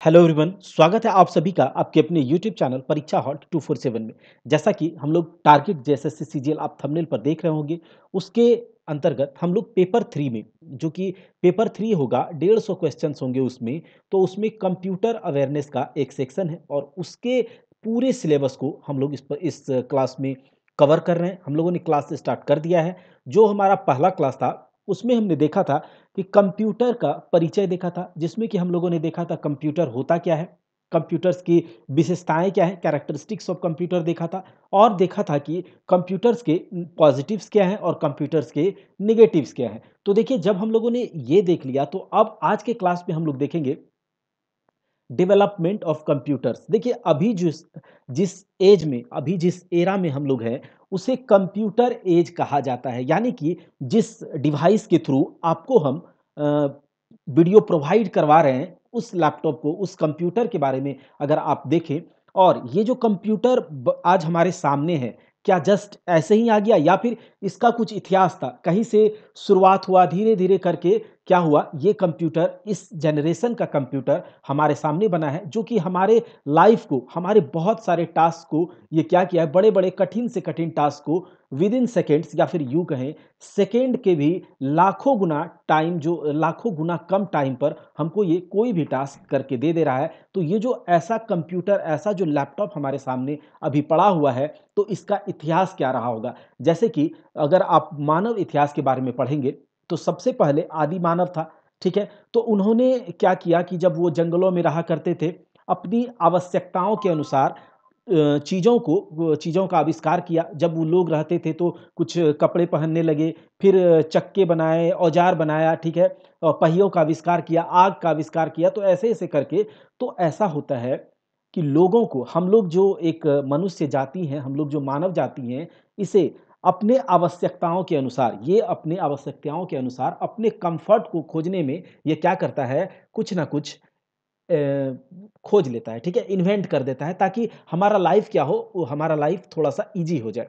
Hello everyone, स्वागत है आप सभी का आपके अपने यूट्यूब चैनल परीक्षा हॉल 247 में। जैसा कि हम लोग टारगेट जेएसएससी सीजीएल आप थंबनेल पर देख रहे होंगे, उसके अंतर्गत हम लोग पेपर 3 में, जो कि पेपर 3 होगा, 150 क्वेश्चंस होंगे उसमें। तो उसमें कंप्यूटर अवेयरनेस का एक सेक्शन है और उसके पूरे सिलेबस को हम लोग इस क्लास में कवर कर रहे हैं। हम लोगों ने क्लास स्टार्ट कर दिया है। जो हमारा पहला क्लास था, उसमें हमने देखा था कि कंप्यूटर का परिचय देखा था, जिसमें कि हम लोगों ने देखा था कंप्यूटर होता क्या है, कंप्यूटर्स की विशेषताएँ क्या हैं, कैरेक्टरिस्टिक्स ऑफ कंप्यूटर देखा था और देखा था कि कंप्यूटर्स के पॉजिटिव्स क्या हैं और कंप्यूटर्स के नेगेटिव्स क्या हैं। तो देखिए, जब हम लोगों ने ये देख लिया तो अब आज के क्लास में हम लोग देखेंगे डेवलपमेंट ऑफ कंप्यूटर्स। देखिए, अभी जिस जिस एज में, अभी जिस एरा में हम लोग हैं, उसे कंप्यूटर एज कहा जाता है। यानी कि जिस डिवाइस के थ्रू आपको हम वीडियो प्रोवाइड करवा रहे हैं, उस लैपटॉप को, उस कंप्यूटर के बारे में अगर आप देखें, और ये जो कंप्यूटर आज हमारे सामने है, क्या जस्ट ऐसे ही आ गया या फिर इसका कुछ इतिहास था? कहीं से शुरुआत हुआ, धीरे-धीरे करके क्या हुआ, ये कंप्यूटर, इस जनरेशन का कंप्यूटर हमारे सामने बना है, जो कि हमारे लाइफ को, हमारे बहुत सारे टास्क को ये क्या किया है, बड़े-बड़े कठिन से कठिन टास्क को विद इन सेकंड्स, या फिर यूँ कहें सेकंड के भी लाखों गुना टाइम, जो लाखों गुना कम टाइम पर हमको ये कोई भी टास्क करके दे दे रहा है। तो ये जो ऐसा कंप्यूटर, ऐसा जो लैपटॉप हमारे सामने अभी पड़ा हुआ है, तो इसका इतिहास क्या रहा होगा? जैसे कि अगर आप मानव इतिहास के बारे में पढ़ेंगे, तो सबसे पहले आदि मानव था, ठीक है? तो उन्होंने क्या किया कि जब वो जंगलों में रहा करते थे, अपनी आवश्यकताओं के अनुसार चीज़ों का आविष्कार किया। जब वो लोग रहते थे तो कुछ कपड़े पहनने लगे, फिर चक्के बनाए, औजार बनाया, ठीक है? पहियों का आविष्कार किया, आग का आविष्कार किया, तो ऐसे-ऐसे करके, तो ऐसा होता है कि लोगों को, हम लोग जो एक मनुष्य जाति हैं, हम लोग जो मानव जाति हैं, इसे अपने आवश्यकताओं के अनुसार, ये अपने आवश्यकताओं के अनुसार अपने कम्फ़र्ट को खोजने में ये क्या करता है, कुछ ना कुछ अ, खोज लेता है, ठीक है? इन्वेंट कर देता है, ताकि हमारा लाइफ़ क्या हो, वो हमारा लाइफ़ थोड़ा-सा ईज़ी हो जाए।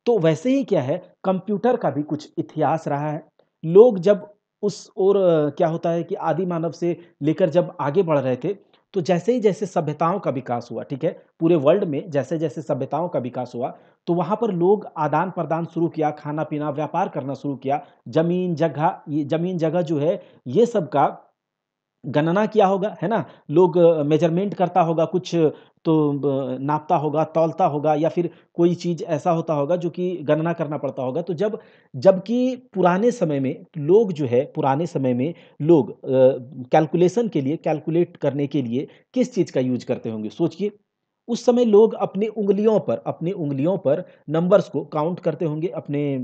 तो वैसे ही क्या है, कंप्यूटर का भी कुछ इतिहास रहा है। लोग जब उस ओर क्या होता है कि आदि मानव से लेकर जब आगे बढ़ रहे थे, तो जैसे ही जैसे सभ्यताओं का विकास हुआ, ठीक है? पूरे वर्ल्ड में जैसे-जैसे सभ्यताओं का विकास हुआ, तो वहाँ पर लोग आदान-प्रदान शुरू किया, खाना-पीना, व्यापार करना शुरू किया। ज़मीन-जगह जो है, ये सब का गणना किया होगा, है ना? लोग मेज़रमेंट करता होगा कुछ, तो ब नापता होगा, तौलता होगा, या फिर कोई चीज़ ऐसा होता होगा जो कि गणना करना पड़ता होगा। तो जबकि पुराने समय में लोग जो है, पुराने समय में लोग कैलकुलेशन के लिए, कैलकुलेट करने के लिए किस चीज़ का यूज़ करते होंगे? सोचिए। उस समय लोग अपनी उँगलियों पर नंबर्स को काउंट करते होंगे, अपने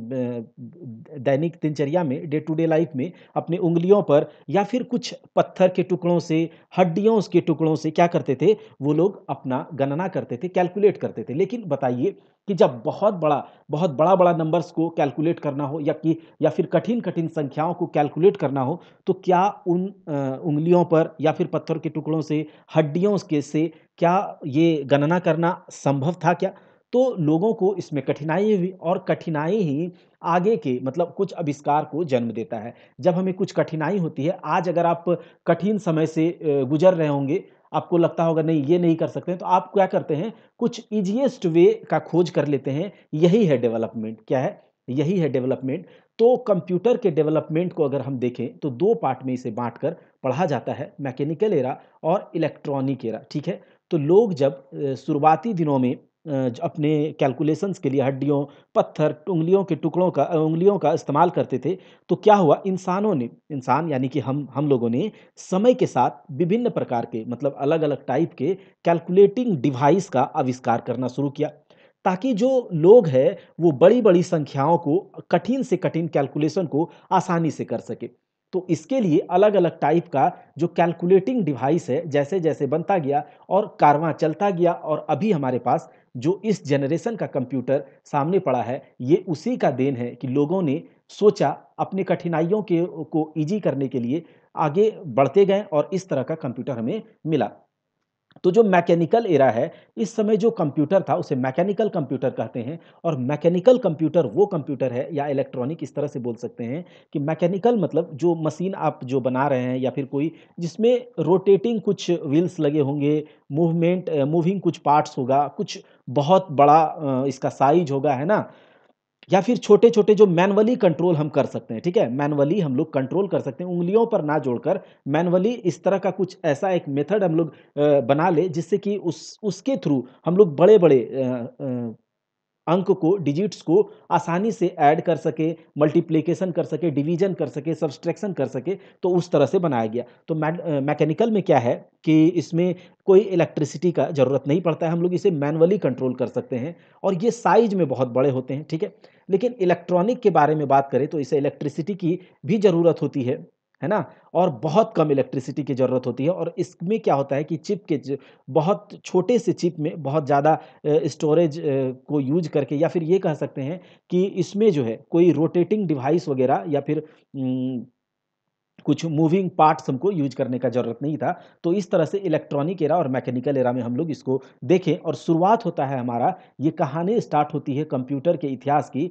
दैनिक दिनचर्या में, डे टू डे लाइफ में, अपनी उँगलियों पर, या फिर कुछ पत्थर के टुकड़ों से, हड्डियों के टुकड़ों से क्या करते थे, वो लोग अपना गणना करते थे, कैलकुलेट करते थे। लेकिन बताइए कि जब बहुत बड़ा-बड़ा नंबर्स को कैलकुलेट करना हो, या फिर कठिन-कठिन संख्याओं को कैलकुलेट करना हो, तो क्या उन उँगलियों पर या फिर पत्थर के टुकड़ों से, हड्डियों के से क्या ये गणना करना संभव था क्या? तो लोगों को इसमें कठिनाई हुई, और कठिनाई ही आगे के, मतलब कुछ आविष्कार को जन्म देता है। जब हमें कुछ कठिनाई होती है, आज अगर आप कठिन समय से गुज़र रहे होंगे, आपको लगता होगा नहीं ये नहीं कर सकते हैं, तो आप क्या करते हैं, कुछ ईज़ीएस्ट वे का खोज कर लेते हैं। यही है डेवलपमेंट। क्या है? यही है डेवलपमेंट। तो कंप्यूटर के डेवलपमेंट को अगर हम देखें, तो 2 पार्ट में इसे बाँटकर पढ़ा जाता है, मैकेनिकल एरा और इलेक्ट्रॉनिक एरा, ठीक है? तो लोग जब शुरुआती दिनों में अपने कैलकुलेशंस के लिए हड्डियों, पत्थर, उँगलियों का इस्तेमाल करते थे, तो क्या हुआ, इंसान यानी कि हम लोगों ने समय के साथ विभिन्न प्रकार के, मतलब अलग-अलग टाइप के कैलकुलेटिंग डिवाइस का आविष्कार करना शुरू किया, ताकि जो लोग हैं, वो बड़ी-बड़ी संख्याओं को, कठिन से कठिन कैलकुलेशन को आसानी से कर सकें। तो इसके लिए अलग-अलग टाइप का जो कैलकुलेटिंग डिवाइस है, जैसे-जैसे बनता गया और कारवां चलता गया, और अभी हमारे पास जो इस जनरेशन का कंप्यूटर सामने पड़ा है, ये उसी का देन है कि लोगों ने सोचा, अपनी कठिनाइयों को ईज़ी करने के लिए आगे बढ़ते गए, और इस तरह का कंप्यूटर हमें मिला। तो जो मैकेनिकल एरा है, इस समय जो कंप्यूटर था उसे मैकेनिकल कंप्यूटर कहते हैं और मैकेनिकल कंप्यूटर वो कंप्यूटर है या इलेक्ट्रॉनिक इस तरह से बोल सकते हैं कि मैकेनिकल मतलब जो मशीन आप जो बना रहे हैं या फिर कोई जिसमें रोटेटिंग कुछ व्हील्स लगे होंगे, मूविंग कुछ पार्ट्स होगा, कुछ बहुत बड़ा इसका साइज़ होगा, है ना? या फिर छोटे-छोटे जो मैनुअली कंट्रोल हम कर सकते हैं, ठीक है? मैनुअली हम लोग कंट्रोल कर सकते हैं, उँगलियों पर ना जोड़कर मैनुअली इस तरह का कुछ ऐसा एक मेथड हम लोग बना लें जिससे कि उसके थ्रू हम लोग बड़े-बड़े अंक को, डिजिट्स को आसानी से ऐड कर सके, मल्टीप्लिकेशन कर सके, डिवीज़न कर सके, सब्सट्रैक्शन कर सके, तो उस तरह से बनाया गया। तो मैकेनिकल में क्या है कि इसमें कोई इलेक्ट्रिसिटी का ज़रूरत नहीं पड़ता है, हम लोग इसे मैनुअली कंट्रोल कर सकते हैं और ये साइज़ में बहुत बड़े होते हैं, ठीक है? लेकिन इलेक्ट्रॉनिक के बारे में बात करें तो इसे इलेक्ट्रिसिटी की भी ज़रूरत होती है ना? और बहुत कम इलेक्ट्रिसिटी की ज़रूरत होती है और इसमें क्या होता है कि चिप के ज बहुत छोटे से चिप में बहुत ज़्यादा स्टोरेज को यूज़ करके या फिर ये कह सकते हैं कि इसमें जो है कोई रोटेटिंग डिवाइस वगैरह या फिर कुछ मूविंग पार्ट्स हमको यूज़ करने का ज़रूरत नहीं था। तो इस तरह से इलेक्ट्रॉनिक एरा और मैकेनिकल एरा में हम लोग इसको देखें और शुरुआत होता है हमारा ये कहानी स्टार्ट होती है कंप्यूटर के इतिहास की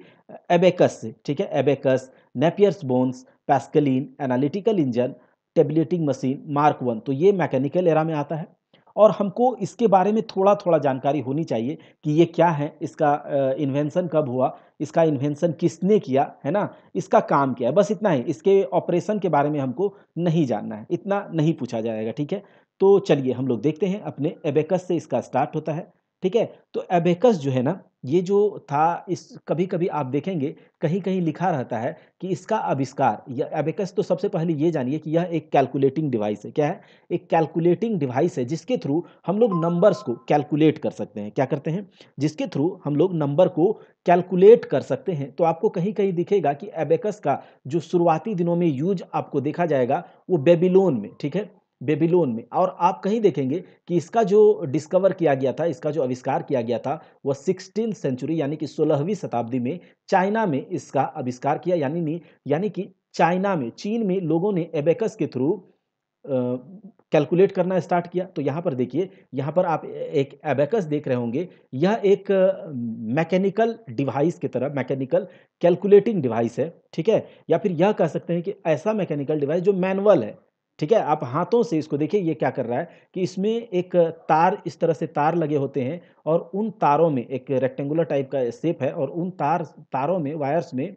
एबेकस से, ठीक है? Abacus, Napier's bones, Pascaline, analytical engine, tabulating machine, mark 1 तो ये मैकेनिकल एरा में आता है। और हमको इसके बारे में थोड़ा-थोड़ा जानकारी होनी चाहिए कि ये क्या है, इसका इन्वेंशन कब हुआ, इसका इन्वेंशन किसने किया, है ना? इसका काम क्या है? बस इतना ही, इसके ऑपरेशन के बारे में हमको नहीं जानना है, इतना नहीं पूछा जाएगा, ठीक है? तो चलिए हम लोग देखते हैं अपने एबेकस से इसका स्टार्ट होता है, ठीक है? तो एबेकस जो है ना, ये जो था इस कभी-कभी आप देखेंगे कहीं-कहीं लिखा रहता है कि इसका आविष्कार या एबेकस तो सबसे पहले ये जानिए कि यह एक कैलकुलेटिंग डिवाइस है, क्या है? एक कैलकुलेटिंग डिवाइस है जिसके थ्रू हम लोग नंबर्स को कैलकुलेट कर सकते हैं। क्या करते हैं? जिसके थ्रू हम लोग नंबर को कैलकुलेट कर सकते हैं। तो आपको कहीं-कहीं दिखेगा कि एबेकस का जो शुरुआती दिनों में यूज़ आपको देखा जाएगा, वो बेबीलोन में, ठीक है? बेबीलोन में और आप कहीं देखेंगे कि इसका जो डिस्कवर किया गया था, इसका जो आविष्कार किया गया था, वो 16th सेंचुरी यानी कि 16वीं शताब्दी में चाइना में इसका आविष्कार किया यानी कि चाइना में, चीन में लोगों ने एबेकस के थ्रू कैलकुलेट करना स्टार्ट किया। तो यहाँ पर देखिए, यहाँ पर आप एक एबेकस देख रहे होंगे। यह एक मैकेनिकल डिवाइस की तरह मैकेनिकल कैलकुलेटिंग डिवाइस है, ठीक है? या फिर यह कह सकते हैं कि ऐसा मैकेनिकल डिवाइस जो मैनुअल है, ठीक है? आप हाथों से इसको देखिए ये क्या कर रहा है कि इसमें एक तार इस तरह से तार लगे होते हैं और उन तारों में एक रेक्टेंगुलर टाइप का शेप है और उन तारों में वायर्स में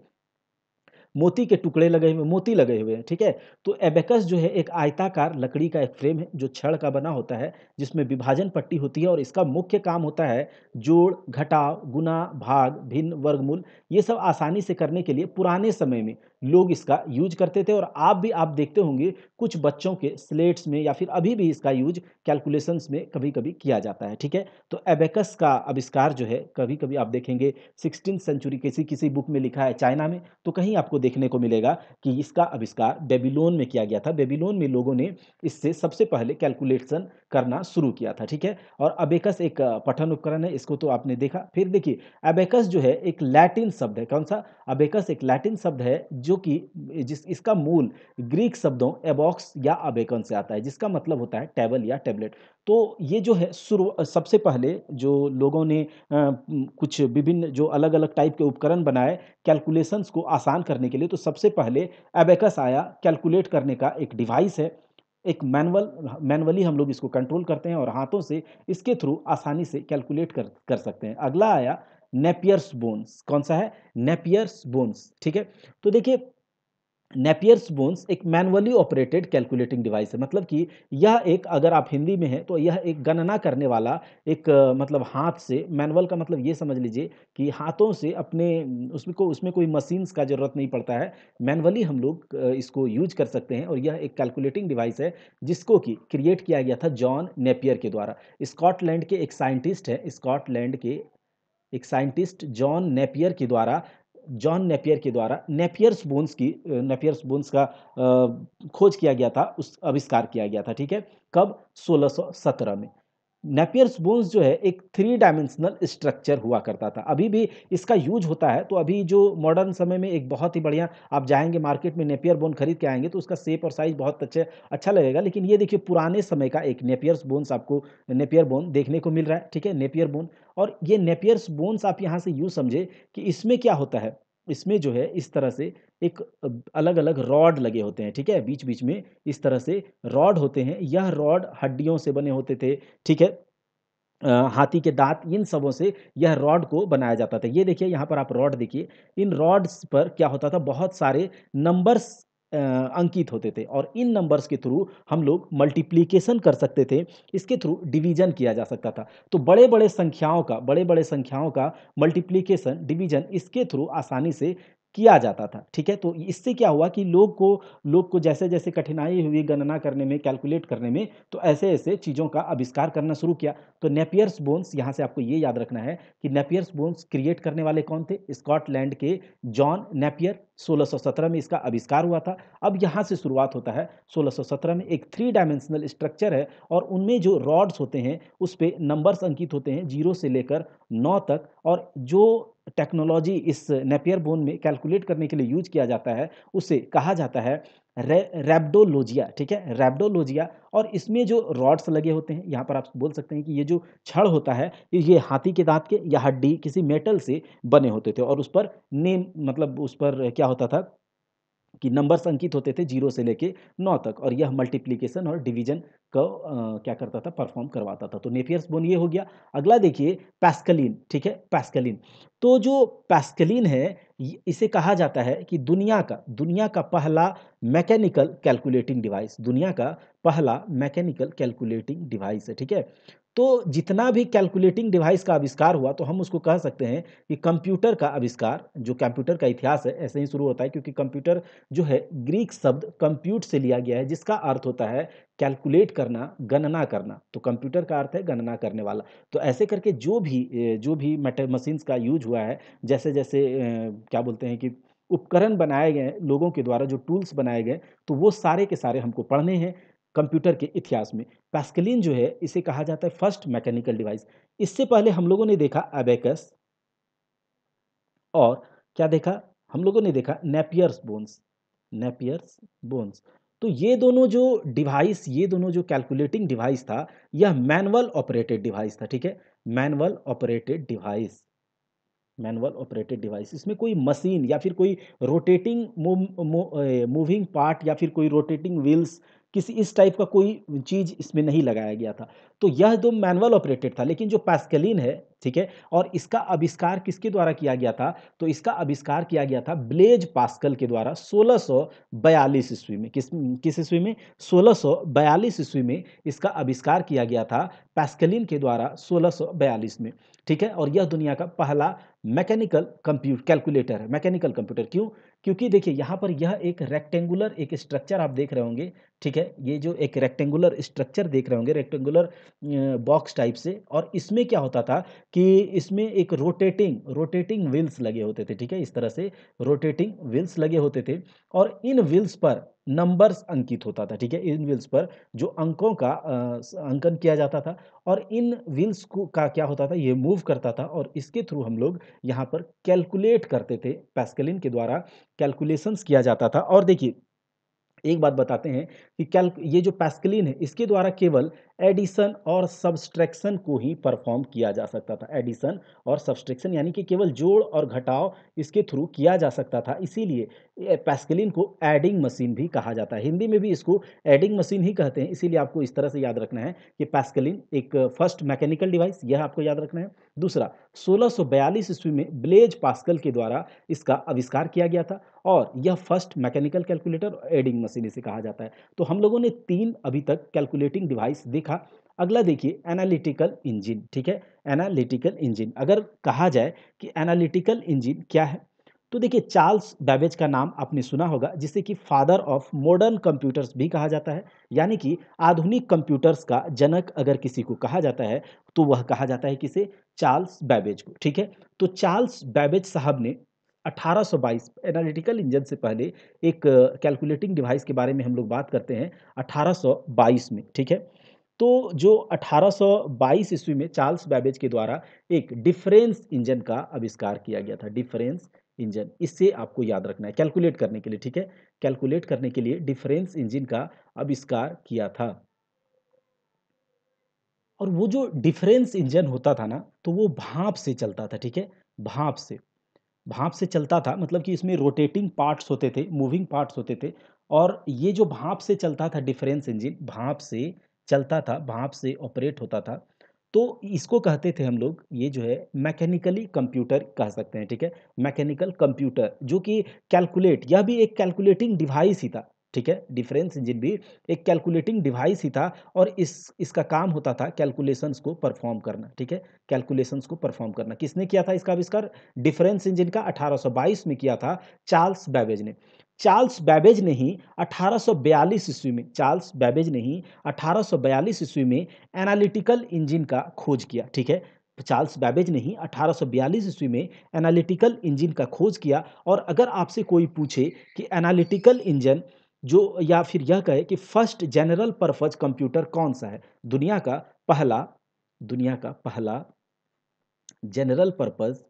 मोती के टुकड़े लगे हुए मोती लगे हुए हैं, ठीक है? तो एबेकस जो है एक आयताकार लकड़ी का एक फ्रेम है जो छड़ का बना होता है, जिसमें विभाजन पट्टी होती है और इसका मुख्य काम होता है जोड़, घटाव, गुणा, भाग, भिन्न, वर्गमूल ये सब आसानी से करने के लिए पुराने समय में लोग इसका यूज़ करते थे और आप देखते होंगे कुछ बच्चों के स्लेट्स में या फिर अभी भी इसका यूज़ कैलकुलेशंस में कभी-कभी किया जाता है, ठीक है? तो एबेकस का आविष्कार जो है कभी-कभी आप देखेंगे 16th सेंचुरी किसी-किसी बुक में लिखा है चाइना में, तो कहीं आपको देखने को मिलेगा कि इसका आविष्कार बेबीलोन में किया गया था। बेबीलोन में लोगों ने इससे सबसे पहले कैलकुलेशन करना शुरू किया था, ठीक है? और अबेकस एक पठन उपकरण है, इसको तो आपने देखा। फिर देखिए, अबेकस जो है एक लैटिन शब्द है, कौन-सा? अबेकस एक लैटिन शब्द है जो कि जिस इसका मूल ग्रीक शब्दों एबॉक्स या अबेकन से आता है, जिसका मतलब होता है टेबल या टेबलेट। तो ये जो है सबसे पहले जो लोगों ने कुछ विभिन्न जो अलग-अलग टाइप के उपकरण बनाए कैलकुलेशंस को आसान करने के लिए, तो सबसे पहले अबेकस आया, कैलकुलेट करने का एक डिवाइस है। एक मैनुअली हम लोग इसको कंट्रोल करते हैं और हाथों से इसके थ्रू आसानी से कैलकुलेट कर सकते हैं। अगला आया नेपियर्स बोन्स, कौन-सा है? नेपियर्स बोन्स, ठीक है? तो देखिए नेपियर्स बोन्स एक मैनुअली ऑपरेटेड कैलकुलेटिंग डिवाइस है मतलब कि यह एक अगर आप हिंदी में हैं तो यह एक गणना करने वाला एक मतलब हाथ से मैनुअल का मतलब ये समझ लीजिए कि हाथों से अपने उसमें कोई मशीन्स का ज़रूरत नहीं पड़ता है। मैनुअली हम लोग इसको यूज़ कर सकते हैं और यह एक कैलकुलेटिंग डिवाइस है जिसको कि क्रिएट किया गया था जॉन नेपियर के द्वारा। स्कॉटलैंड के एक साइंटिस्ट हैं, स्कॉटलैंड के एक साइंटिस्ट जॉन नेपियर के द्वारा नेपियर्स बोन्स का खोज किया गया था, उस आविष्कार किया गया था, ठीक है? कब? 1617 में। नेपियर्स बोन्स जो है एक थ्री डायमेंशनल स्ट्रक्चर हुआ करता था। अभी भी इसका यूज होता है, तो अभी जो मॉडर्न समय में एक बहुत ही बढ़िया, आप जाएँगे मार्केट में नेपियर बोन खरीद के आएँगे तो उसका शेप और साइज़ बहुत अच्छा लगेगा। लेकिन ये देखिए पुराने समय का एक नेपियर्स बोन्स आपको नेपियर बोन देखने को मिल रहा है, ठीक है? नेपियर बोन, और ये नेपियर्स बोन्स आप यहाँ से यूँ समझे कि इसमें क्या होता है, इसमें जो है इस तरह से एक अलग-अलग रॉड लगे होते हैं, ठीक है? बीच-बीच में इस तरह से रॉड होते हैं। यह रॉड हड्डियों से बने होते थे, ठीक है? हाथी के दाँत, इन सबों से यह रॉड को बनाया जाता था। ये देखिए यहाँ पर आप रॉड देखिए, इन रॉड्स पर क्या होता था, बहुत सारे नंबर्स अंकित होते थे और इन नंबर्स के थ्रू हम लोग मल्टीप्लिकेशन कर सकते थे, इसके थ्रू डिवीज़न किया जा सकता था। तो बड़े-बड़े संख्याओं का मल्टीप्लिकेशन, डिवीज़न इसके थ्रू आसानी से किया जाता था, ठीक है? तो इससे क्या हुआ कि लोग को जैसे-जैसे कठिनाई हुई गणना करने में, कैलकुलेट करने में, तो ऐसे-ऐसे चीज़ों का आविष्कार करना शुरू किया। तो नेपियर्स बोन्स, यहाँ से आपको ये याद रखना है कि नेपियर्स बोन्स क्रिएट करने वाले कौन थे? स्कॉटलैंड के जॉन नेपियर, 1617 में इसका आविष्कार हुआ था। अब यहाँ से शुरुआत होता है, 1617 में एक थ्री डायमेंशनल स्ट्रक्चर है और उनमें जो रॉड्स होते हैं, उस पे नंबर्स अंकित होते हैं 0 से लेकर 9 तक, और जो टेक्नोलॉजी इस नेपियर बोन में कैलकुलेट करने के लिए यूज़ किया जाता है, उसे कहा जाता है रैप्डोलॉजिया, ठीक है? रैप्डोलॉजिया। और इसमें जो रॉड्स लगे होते हैं, यहाँ पर आप बोल सकते हैं कि ये जो छड़ होता है, ये हाथी के दाँत के या हड्डी किसी मेटल से बने होते थे और उस पर नेम, मतलब उस पर क्या होता था कि नंबर्स अंकित होते थे 0 से लेके 9 तक, और यह मल्टीप्लिकेशन और डिवीज़न को क्या करता था, परफ़ॉर्म करवाता था। तो नेपियर्स बोन ये हो गया। अगला देखिए पैस्कलिन, ठीक है? पैस्कलिन। तो जो पैस्कलिन है, इसे कहा जाता है कि दुनिया का पहला मैकेनिकल कैलकुलेटिंग डिवाइस, दुनिया का पहला मैकेनिकल कैलकुलेटिंग डिवाइस है, ठीक है? तो जितना भी कैलकुलेटिंग डिवाइस का आविष्कार हुआ, तो हम उसको कह सकते हैं कि कंप्यूटर का आविष्कार, जो कंप्यूटर का इतिहास है, ऐसे ही शुरू होता है, क्योंकि कंप्यूटर जो है ग्रीक शब्द कंप्यूट से लिया गया है, जिसका अर्थ होता है कैलकुलेट करना, गणना करना। तो कंप्यूटर का अर्थ है गणना करने वाला। तो ऐसे करके जो भी मेटल मशीन्स का यूज़ हुआ है, जैसे-जैसे क्या बोलते हैं कि उपकरण बनाए गए हैं लोगों के द्वारा, जो टूल्स बनाए गए, तो वो सारे के सारे हमको पढ़ने हैं कंप्यूटर के इतिहास में। पैस्कलिन जो है, इसे कहा जाता है फर्स्ट मैकेनिकल डिवाइस। इससे पहले हम लोगों ने देखा अबेकस, और क्या देखा? हम लोगों ने देखा नेपियर्स बोन्स। तो ये दोनों जो कैलकुलेटिंग डिवाइस था, यह मैनुअल ऑपरेटेड डिवाइस था, ठीक है? Manual operated device, manual operated device, इसमें कोई मशीन या फिर कोई रोटेटिंग मूविंग पार्ट या फिर कोई रोटेटिंग व्हील्स, किसी इस टाइप का कोई चीज़ इसमें नहीं लगाया गया था। तो यह दो मैनुअल ऑपरेटेड था, लेकिन जो पैस्कलिन है, ठीक है? और इसका आविष्कार किसके द्वारा किया गया था? तो इसका आविष्कार किया गया था ब्लेज पास्कल के द्वारा 1642 ईस्वी में। किस ईस्वी में? 1642 ईस्वी में इसका आविष्कार किया गया था पैस्कलिन के द्वारा, 1642 में, ठीक है? और यह दुनिया का पहला कैलकुलेटर है, मैकेनिकल कंप्यूटर। क्यों? क्योंकि देखिए यहाँ पर यह एक रेक्टेंगुलर एक स्ट्रक्चर आप देख रहे होंगे, ठीक है? ये जो एक रेक्टेंगुलर स्ट्रक्चर देख रहे होंगे, रेक्टेंगुलर बॉक्स टाइप से, और इसमें क्या होता था कि इसमें एक रोटेटिंग व्हील्स लगे होते थे, ठीक है? इस तरह से रोटेटिंग व्हील्स लगे होते थे, और इन व्हील्स पर नंबर्स अंकित होता था, ठीक है? इन व्हील्स पर जो अंकों का अंकन किया जाता था, और इन व्हील्स को का क्या होता था, ये मूव करता था, और इसके थ्रू हम लोग यहाँ पर कैलकुलेट करते थे, पैस्कलिन के द्वारा कैलकुलेशंस किया जाता था। और देखिए, एक बात बताते हैं कि कैल्क ये जो पैस्कलिन है, इसके द्वारा केवल एडिशन और सब्सट्रैक्शन को ही परफॉर्म किया जा सकता था। एडिशन और सब्सट्रैक्शन यानी कि केवल जोड़ और घटाव इसके थ्रू किया जा सकता था। इसीलिए पैस्कलिन को एडिंग मशीन भी कहा जाता है। हिंदी में भी इसको एडिंग मशीन ही कहते हैं। इसीलिए आपको इस तरह से याद रखना है कि पैस्कलिन एक फर्स्ट मैकेनिकल डिवाइस, यह आपको याद रखना है। दूसरा, 1642 ईस्वी में ब्लेज पास्कल के द्वारा इसका आविष्कार किया गया था, और यह first mechanical calculator, adding machine इसे कहा जाता है। तो हम लोगों ने 3 अभी तक कैलकुलेटिंग डिवाइस देखा। अगला देखिए एनालिटिकल इंजन, ठीक है? एनालिटिकल इंजन, अगर कहा जाए कि एनालिटिकल इंजन क्या है? तो देखिए चार्ल्स बैबेज का नाम आपने सुना होगा, जिसे कि फादर ऑफ मॉडर्न कंप्यूटर्स भी कहा जाता है। यानी कि आधुनिक कंप्यूटर्स का जनक अगर किसी को कहा जाता है, तो वह कहा जाता है किसे? चार्ल्स बैबेज को, ठीक है? तो चार्ल्स बैबेज साहब ने 1822, एनालिटिकल इंजन से पहले एक कैलकुलेटिंग डिवाइस के बारे में हम लोग बात करते हैं 1822 में, ठीक है? तो जो 1822 ईस्वी में चार्ल्स बैबेज के द्वारा एक डिफरेंस इंजन का आविष्कार किया गया था। डिफरेंस इंजन, इससे आपको याद रखना है कैलकुलेट करने के लिए, ठीक है? कैलकुलेट करने के लिए डिफरेंस इंजन का आविष्कार किया था। और वो जो डिफरेंस इंजन होता था ना, तो वो भाप से चलता था, ठीक है? भाप से। भाप से चलता था मतलब कि इसमें रोटेटिंग पार्ट्स होते थे, मूविंग पार्ट्स होते थे और ये जो भाप से चलता था डिफरेंस इंजन, भाप से चलता था, भाप से ऑपरेट होता था। तो इसको कहते थे हम लोग, ये जो है मैकेनिकली कंप्यूटर कह सकते हैं, ठीक है? मैकेनिकल कंप्यूटर जो कि कैलकुलेट, यह भी एक कैलकुलेटिंग डिवाइस ही था, ठीक है? डिफरेंस इंजन भी एक कैलकुलेटिंग डिवाइस ही था और इसका काम होता था कैलकुलेशंस को परफॉर्म करना, ठीक है? कैलकुलेशंस को परफॉर्म करना। किसने किया था इसका आविष्कार? डिफरेंस इंजन का 1822 में किया था चार्ल्स बैबेज ने। चार्ल्स बैबेज ने ही 1842 ईस्वी में, चार्ल्स बैबेज ने ही 1842 ईस्वी में एनालिटिकल इंजन का खोज किया, ठीक है? चार्ल्स बैबेज ने ही 1842 ईस्वी में एनालिटिकल इंजन का खोज किया। और अगर आपसे कोई पूछे कि एनालिटिकल इंजन जो, या फिर यह कहे कि फर्स्ट जनरल पर्पज कंप्यूटर कौन सा है, पहला दुनिया का पहला जनरल पर्पज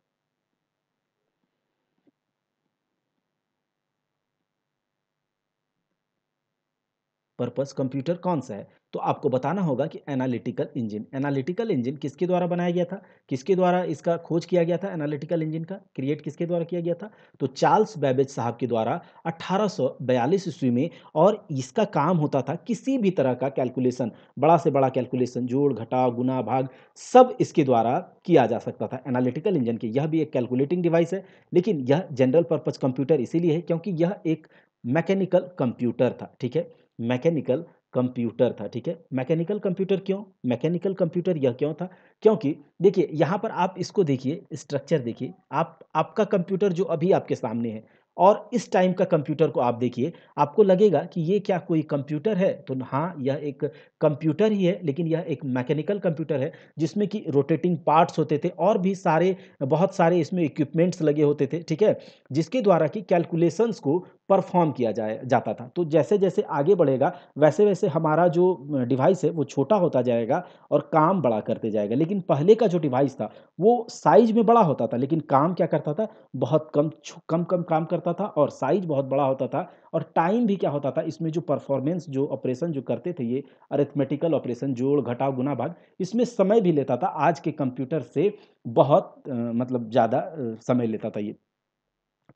पर्पस कंप्यूटर कौन सा है, तो आपको बताना होगा कि एनालिटिकल इंजन। एनालिटिकल इंजन किसके द्वारा बनाया गया था, किसके द्वारा इसका खोज किया गया था, एनालिटिकल इंजन का क्रिएट किसके द्वारा किया गया था? तो चार्ल्स बैबेज साहब के द्वारा 1842 ईस्वी में। और इसका काम होता था किसी भी तरह का कैलकुलेशन, बड़ा से बड़ा कैलकुलेशन, जोड़ घटाव गुना भाग, सब इसके द्वारा किया जा सकता था एनालिटिकल इंजन के। यह भी एक कैलकुलेटिंग डिवाइस है, लेकिन यह जनरल पर्पज कंप्यूटर इसीलिए है क्योंकि यह एक मैकेनिकल कंप्यूटर था, ठीक है? मैकेनिकल कंप्यूटर था, ठीक है? मैकेनिकल कंप्यूटर क्यों? मैकेनिकल कंप्यूटर यह क्यों था? क्योंकि देखिए यहाँ पर आप इसको देखिए, स्ट्रक्चर देखिए, आप आपका कंप्यूटर जो अभी आपके सामने है और इस टाइम का कंप्यूटर को आप देखिए, आपको लगेगा कि ये क्या कोई कंप्यूटर है? तो हाँ, यह एक कंप्यूटर ही है, लेकिन यह एक मैकेनिकल कंप्यूटर है जिसमें कि रोटेटिंग पार्ट्स होते थे और भी सारे, बहुत सारे इसमें इक्विपमेंट्स लगे होते थे, ठीक है? जिसके द्वारा कि कैलकुलेशंस को परफॉर्म किया जाता था। तो जैसे जैसे आगे बढ़ेगा वैसे वैसे हमारा जो डिवाइस है वो छोटा होता जाएगा और काम बड़ा करते जाएगा। लेकिन पहले का जो डिवाइस था वो साइज में बड़ा होता था, लेकिन काम क्या करता था? बहुत कम कम कम काम करता था और साइज बहुत बड़ा होता था। और टाइम भी क्या होता था इसमें, जो परफॉर्मेंस, जो ऑपरेशन जो करते थे ये अरिथमेटिकल ऑपरेशन, जोड़ घटाव गुना भाग, इसमें समय भी लेता था आज के कंप्यूटर से बहुत मतलब ज़्यादा समय लेता था ये।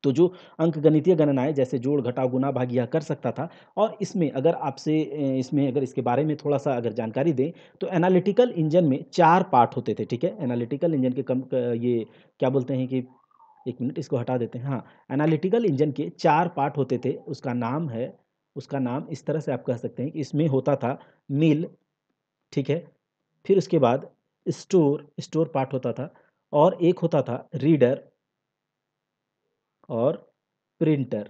तो जो अंकगणितीय गणनाएँ जैसे जोड़, घटाव, गुणा, भाग यह कर सकता था। और इसमें अगर आपसे इसमें अगर इसके बारे में थोड़ा-सा अगर जानकारी दें, तो एनालिटिकल इंजन में 4 पार्ट होते थे, ठीक है? एनालिटिकल इंजन के ये क्या बोलते हैं कि 1 मिनट इसको हटा देते हैं। हाँ, एनालिटिकल इंजन के 4 पार्ट होते थे। उसका नाम इस तरह से आप कह सकते हैं कि इसमें होता था मिल, ठीक है? फिर उसके बाद स्टोर पार्ट होता था और एक होता था रीडर और प्रिंटर।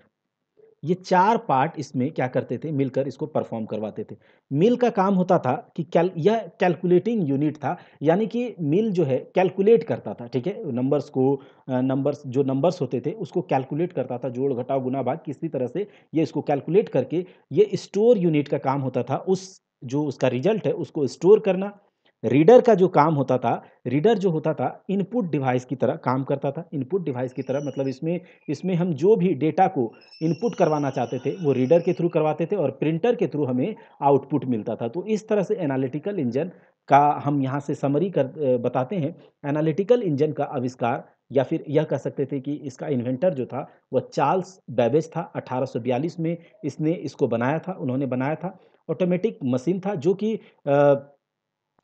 ये 4 पार्ट इसमें क्या करते थे, मिलकर इसको परफ़ॉर्म करवाते थे। मिल का काम होता था कि यह कैलकुलेटिंग यूनिट था, यानी कि मिल जो है कैलकुलेट करता था, ठीक है? नंबर्स को, नंबर्स होते थे उसको कैलकुलेट करता था, जोड़, घटाव, गुणा, भाग किसी तरह से ये इसको कैलकुलेट करके, ये स्टोर यूनिट का काम होता था, उस जो उसका रिज़ल्ट है उसको स्टोर करना। रीडर का जो काम होता था, रीडर जो होता था इनपुट डिवाइस की तरह काम करता था। इनपुट डिवाइस की तरह मतलब इसमें इसमें हम जो भी डेटा को इनपुट करवाना चाहते थे वो रीडर के थ्रू करवाते थे और प्रिंटर के थ्रू हमें आउटपुट मिलता था। तो इस तरह से एनालिटिकल इंजन का हम यहाँ से समरी बताते हैं। एनालिटिकल इंजन का आविष्कार, या फिर यह कह सकते थे कि इसका इन्वेंटर जो था वह चार्ल्स बैबेज था। 1842 में इसने इसको बनाया था, उन्होंने बनाया था। ऑटोमेटिक मशीन था जो कि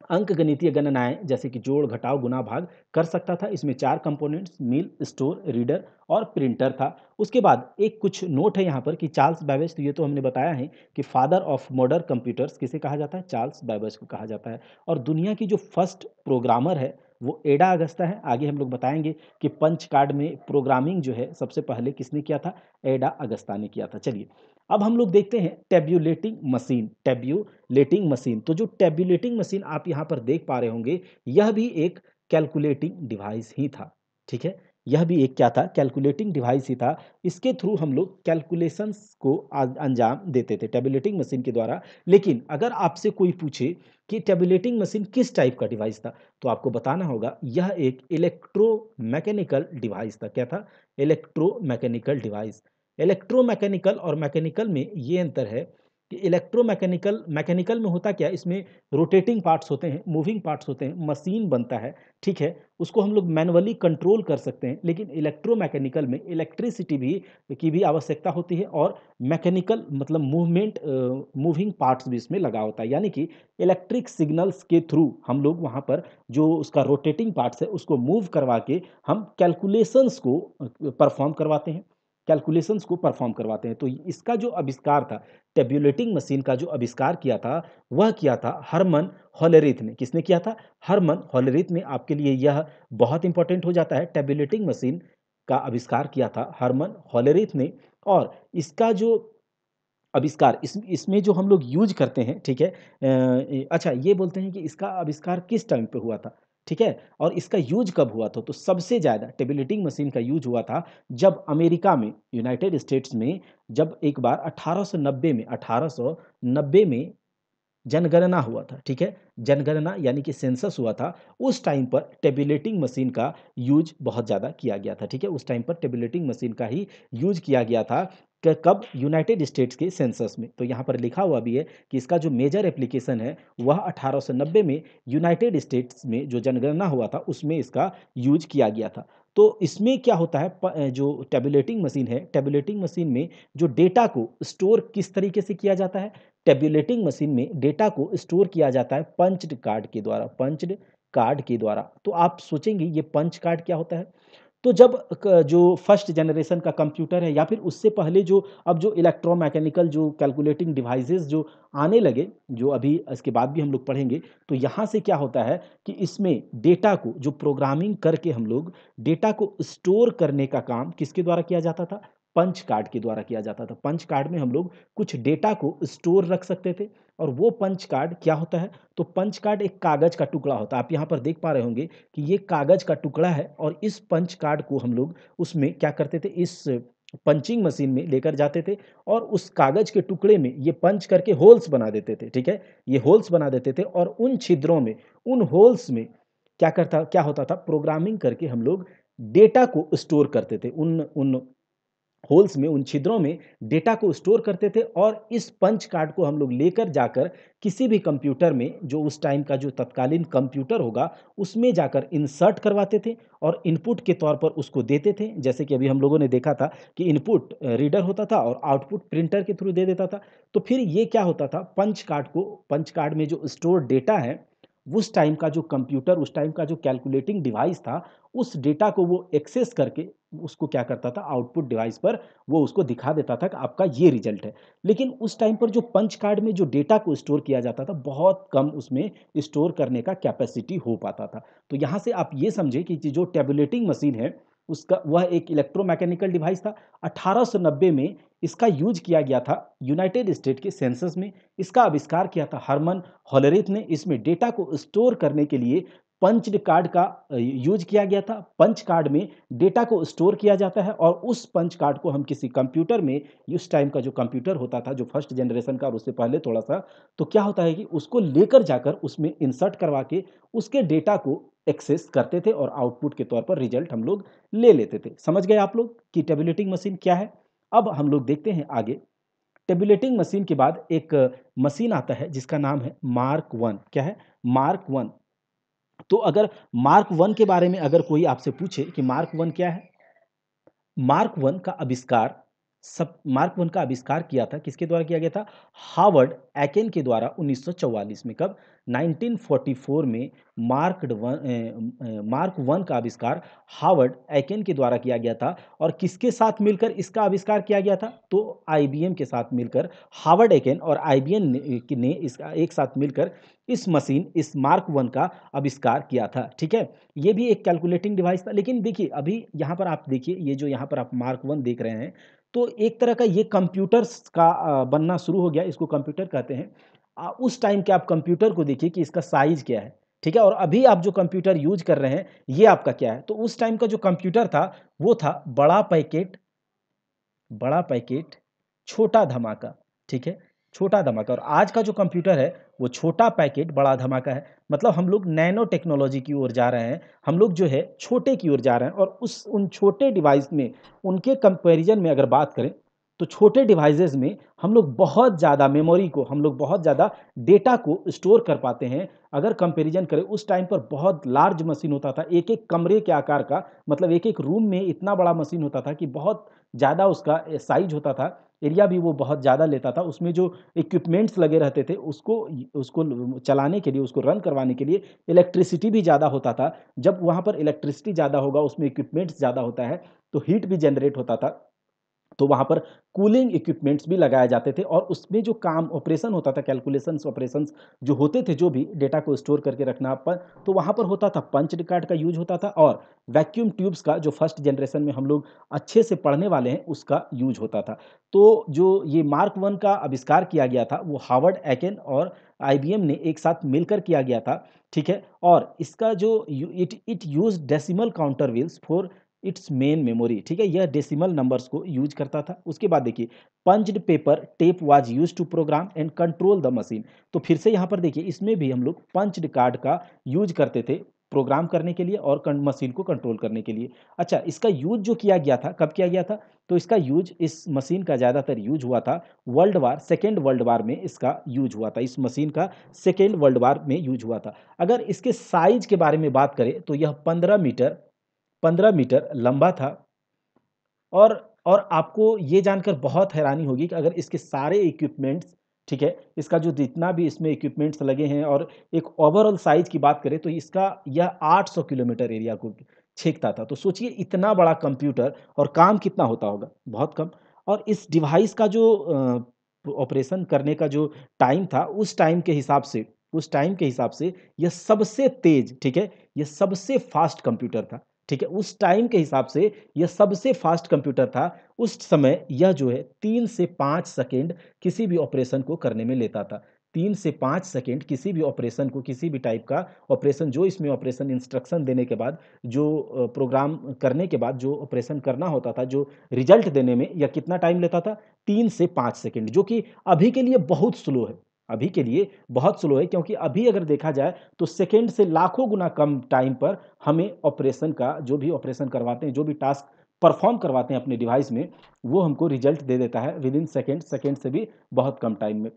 अंकगणितीय गणनाएँ जैसे कि जोड़, घटाव, गुणा, भाग कर सकता था। इसमें 4 कंपोनेंट्स मिल, स्टोर, रीडर और प्रिंटर था। उसके बाद एक कुछ नोट है यहाँ पर कि चार्ल्स बैबेज, तो ये तो हमने बताया है कि फादर ऑफ मॉडर्न कंप्यूटर्स किसे कहा जाता है? चार्ल्स बैबेज को कहा जाता है। और दुनिया की जो फर्स्ट प्रोग्रामर है वो एडा अगस्ता है। आगे हम लोग बताएँगे कि पंच कार्ड में प्रोग्रामिंग जो है सबसे पहले किसने किया था? एडा अगस्ता ने किया था। चलिए, अब हम लोग देखते हैं टैब्यूलेटिंग मशीन। तो जो टैब्यूलेटिंग मशीन आप यहाँ पर देख पा रहे होंगे, यह भी एक कैलकुलेटिंग डिवाइस ही था, ठीक है? यह भी एक क्या था, कैलकुलेटिंग डिवाइस ही था। इसके थ्रू हम लोग कैलकुलेशंस को अंजाम देते थे टैबुलेटिंग मशीन के द्वारा। लेकिन अगर आपसे कोई पूछे कि टैबुलेटिंग मशीन किस टाइप का डिवाइस था, तो आपको बताना होगा यह एक इलेक्ट्रोमैकेनिकल डिवाइस था। क्या था? Electromechanical device. इलेक्ट्रोमैकेनिकल और मैकेनिकल में ये अंतर है कि इलेक्ट्रोमैकेनिकल मैकेनिकल में होता क्या है, इसमें रोटेटिंग पार्ट्स होते हैं, मूविंग पार्ट्स होते हैं, मशीन बनता है, ठीक है, उसको हम लोग मैनुअली कंट्रोल कर सकते हैं। लेकिन इलेक्ट्रोमैकेनिकल में इलेक्ट्रिसिटी भी की भी आवश्यकता होती है और मैकेनिकल मतलब मूवमेंट मूविंग पार्ट्स भी इसमें लगा होता है। यानी कि इलेक्ट्रिक सिग्नल्स के थ्रू हम लोग वहाँ पर जो उसका रोटेटिंग पार्ट्स है उसको मूव करवा के हम कैलकुलेशंस को परफॉर्म करवाते हैं, कैलकुलेशंस को परफॉर्म करवाते हैं। तो इसका जो आविष्कार था, टेबुलेटिंग मशीन का जो आविष्कार किया था, वह किया था हरमन होलेरिथ ने। किसने किया था? हरमन होलेरिथ ने। आपके लिए यह बहुत इंपॉर्टेंट हो जाता है। टेबुलेटिंग मशीन का आविष्कार किया था हरमन होलेरिथ ने। और इसका जो आविष्कार इसमें जो हम लोग यूज करते हैं, ठीक है, अच्छा ये बोलते हैं कि इसका आविष्कार किस टाइम पे हुआ था, ठीक है, और इसका यूज कब हुआ था? तो सबसे ज़्यादा टेबुलेटिंग मशीन का यूज हुआ था जब अमेरिका में, यूनाइटेड स्टेट्स में, जब एक बार 1890 में जनगणना हुआ था, ठीक है? जनगणना यानी कि सेंसस हुआ था, उस टाइम पर टेबुलेटिंग मशीन का यूज़ बहुत ज़्यादा किया गया था, ठीक है? उस टाइम पर टेबुलेटिंग मशीन का ही यूज़ किया गया था। कब? यूनाइटेड स्टेट्स के सेंसस में। तो यहाँ पर लिखा हुआ भी है कि इसका जो मेजर एप्लीकेशन है, वह 1890 में यूनाइटेड स्टेट्स में जो जनगणना हुआ था, उसमें इसका यूज़ किया गया था। तो इसमें क्या होता है, जो टेबुलेटिंग मशीन है, टेबुलेटिंग मशीन में जो डेटा को स्टोर किस तरीके से किया जाता है? टेबुलेटिंग मशीन में डेटा को स्टोर किया जाता है पंच्ड कार्ड के द्वारा, पंच्ड कार्ड के द्वारा। तो आप सोचेंगे ये पंच कार्ड क्या होता है? तो जब जो फर्स्ट जनरेशन का कंप्यूटर है या फिर उससे पहले जो अब जो इलेक्ट्रोमैकेनिकल जो कैलकुलेटिंग डिवाइसेस जो आने लगे, जो अभी इसके बाद भी हम लोग पढ़ेंगे, तो यहाँ से क्या होता है कि इसमें डेटा को जो प्रोग्रामिंग करके हम लोग डेटा को स्टोर करने का काम किसके द्वारा किया जाता था? पंच कार्ड के द्वारा किया जाता था। पंच कार्ड में हम लोग कुछ डेटा को स्टोर रख सकते थे। और वो पंच कार्ड क्या होता है? तो पंच कार्ड एक कागज का टुकड़ा होता है। आप यहाँ पर देख पा रहे होंगे कि ये कागज का टुकड़ा है और इस पंच कार्ड को हम लोग उसमें क्या करते थे, इस पंचिंग मशीन में लेकर जाते थे और उस कागज के टुकड़े में ये पंच करके होल्स बना देते थे, ठीक है? ये होल्स बना देते थे और उन छिद्रों में, उन होल्स में क्या होता था, प्रोग्रामिंग करके हम लोग डेटा को स्टोर करते थे। उन उन होल्स में, उन छिद्रों में डेटा को स्टोर करते थे और इस पंच कार्ड को हम लोग लेकर जाकर किसी भी कंप्यूटर में, जो उस टाइम का जो तत्कालीन कंप्यूटर होगा, उसमें जाकर इंसर्ट करवाते थे और इनपुट के तौर पर उसको देते थे। जैसे कि अभी हम लोगों ने देखा था कि इनपुट रीडर होता था और आउटपुट प्रिंटर के थ्रू दे देता था। तो फिर ये क्या होता था, पंच कार्ड में जो स्टोर डेटा है, उस टाइम का जो कंप्यूटर, उस टाइम का जो कैलकुलेटिंग डिवाइस था, उस डेटा को वो एक्सेस करके उसको क्या करता था, आउटपुट डिवाइस पर वो उसको दिखा देता था कि आपका ये रिजल्ट है। लेकिन उस टाइम पर जो पंच कार्ड में जो डेटा को स्टोर किया जाता था, बहुत कम उसमें स्टोर करने का कैपेसिटी हो पाता था। तो यहाँ से आप ये समझे कि जो टैबुलेटिंग मशीन है, उसका वह एक इलेक्ट्रोमैकेनिकल डिवाइस था। 1890 में इसका यूज किया गया था यूनाइटेड स्टेट के सेंसस में। इसका आविष्कार किया था हरमन होलेरिथ ने। इसमें डेटा को स्टोर करने के लिए पंच्ड कार्ड का यूज किया गया था। पंच कार्ड में डेटा को स्टोर किया जाता है और उस पंच कार्ड को हम किसी कंप्यूटर में, उस टाइम का जो कंप्यूटर होता था, जो फर्स्ट जनरेशन का और उससे पहले थोड़ा सा, तो क्या होता है कि उसको लेकर जाकर उसमें इंसर्ट करवा के उसके डेटा को एक्सेस करते थे और आउटपुट के तौर पर रिजल्ट हम लोग ले लेते थे। समझ गए आप लोग कि टेबुलेटिंग मशीन क्या है? अब हम लोग देखते हैं आगे। टेबुलेटिंग मशीन के बाद एक मशीन आता है जिसका नाम है मार्क वन। क्या है? Mark one. तो अगर मार्क वन के बारे में अगर कोई आपसे पूछे कि मार्क वन क्या है, मार्क वन का आविष्कार किया था, किसके द्वारा किया गया था? हार्वर्ड एकेन के द्वारा 1944 में। कब? 1944 में मार्क वन का आविष्कार हार्वर्ड एकेन के द्वारा किया गया था। और किसके साथ मिलकर इसका आविष्कार किया गया था? तो आईबीएम के साथ मिलकर हार्वर्ड एकेन और आईबीएम ने इसका एक साथ मिलकर इस मार्क वन का आविष्कार किया था, ठीक है? ये भी एक कैलकुलेटिंग डिवाइस था। लेकिन देखिए अभी यहाँ पर आप देखिए, ये जो यहाँ पर आप मार्क वन देख रहे हैं, तो एक तरह का ये कंप्यूटर्स का बनना शुरू हो गया, इसको कंप्यूटर कहते हैं। उस टाइम के आप कंप्यूटर को देखिए कि इसका साइज क्या है, ठीक है? और अभी आप जो कंप्यूटर यूज़ कर रहे हैं, ये आपका क्या है? तो उस टाइम का जो कंप्यूटर था, वो था बड़ा पैकेट, छोटा धमाका, ठीक है? छोटा धमाका। और आज का जो कंप्यूटर है, वो छोटा पैकेट, बड़ा धमाका है। मतलब हम लोग नैनो टेक्नोलॉजी की ओर जा रहे हैं, हम लोग जो है छोटे की ओर जा रहे हैं और उन छोटे डिवाइस में, उनके कंपैरिज़न में अगर बात करें, तो छोटे डिवाइसेज़ में हम लोग बहुत ज़्यादा मेमोरी को, हम लोग बहुत ज़्यादा डेटा को स्टोर कर पाते हैं। अगर कंपैरिज़न करें, उस टाइम पर बहुत लार्ज मशीन होता था, एक-एक कमरे के आकार का, मतलब एक-एक रूम में इतना बड़ा मशीन होता था कि बहुत ज़्यादा उसका साइज़ होता था, एरिया भी वो बहुत ज़्यादा लेता था। उसमें जो इक्विपमेंट्स लगे रहते थे, उसको चलाने के लिए, उसको रन करवाने के लिए इलेक्ट्रिसिटी भी ज़्यादा होता था। जब वहाँ पर इलेक्ट्रिसिटी ज़्यादा होगा, उसमें इक्विपमेंट्स ज़्यादा होता है, तो हीट भी जनरेट होता था। तो वहाँ पर कूलिंग इक्विपमेंट्स भी लगाए जाते थे और उसमें जो काम ऑपरेशन होता था, कैलकुलेशंस ऑपरेशंस जो होते थे, जो भी डेटा को स्टोर करके रखना पर, तो वहाँ पर होता था पंच कार्ड का यूज होता था और वैक्यूम ट्यूब्स का, जो फर्स्ट जनरेशन में हम लोग अच्छे से पढ़ने वाले हैं, उसका यूज होता था। तो जो ये मार्क वन का आविष्कार किया गया था, वो हार्वर्ड एकेन और आईबीएम ने एक साथ मिलकर किया गया था, ठीक है? और इसका जो it use decimal counter wheels for its main memory, ठीक है? यह डेसिमल नंबर्स को यूज करता था। उसके बाद देखिए, punched paper tape was used to program and control the machine. तो फिर से यहाँ पर देखिए, इसमें भी हम लोग पंच्ड कार्ड का यूज करते थे प्रोग्राम करने के लिए और मशीन को कंट्रोल करने के लिए। अच्छा, इसका यूज जो किया गया था, कब किया गया था? तो इसका यूज, इस मशीन का ज़्यादातर यूज हुआ था सेकेंड वर्ल्ड वार में इसका यूज हुआ था। इस मशीन का सेकेंड वर्ल्ड वार में यूज हुआ था। अगर इसके साइज के बारे में बात करें, तो यह 15 मीटर लंबा था। और आपको ये जानकर बहुत हैरानी होगी कि अगर इसके सारे इक्विपमेंट्स, ठीक है, इसका जो जितना भी इसमें इक्विपमेंट्स लगे हैं और एक ओवरऑल साइज की बात करें, तो इसका यह 800 किलोमीटर एरिया को छेकता था। तो सोचिए, इतना बड़ा कंप्यूटर और काम कितना होता होगा, बहुत कम। और इस डिवाइस का जो ऑपरेशन करने का जो टाइम था, उस टाइम के हिसाब से यह सबसे तेज, ठीक है, यह सबसे फास्ट कंप्यूटर था, ठीक है? उस टाइम के हिसाब से यह सबसे फास्ट कंप्यूटर था। उस समय यह जो है 3 से 5 सेकंड किसी भी ऑपरेशन को करने में लेता था। 3 से 5 सेकंड किसी भी ऑपरेशन को, किसी भी टाइप का ऑपरेशन, जो इसमें ऑपरेशन इंस्ट्रक्शन देने के बाद, जो प्रोग्राम करने के बाद जो ऑपरेशन करना होता था, जो रिजल्ट देने में, यह कितना टाइम लेता था? 3 से 5 सेकंड, जो कि अभी के लिए बहुत स्लो है। अभी के लिए बहुत स्लो है, क्योंकि अभी अगर देखा जाए, तो सेकंड से लाखों गुना कम टाइम पर हमें ऑपरेशन का, जो भी ऑपरेशन करवाते हैं, जो भी टास्क परफॉर्म करवाते हैं अपने डिवाइस में, वो हमको रिजल्ट दे देता है विद इन सेकंड से भी बहुत कम टाइम में।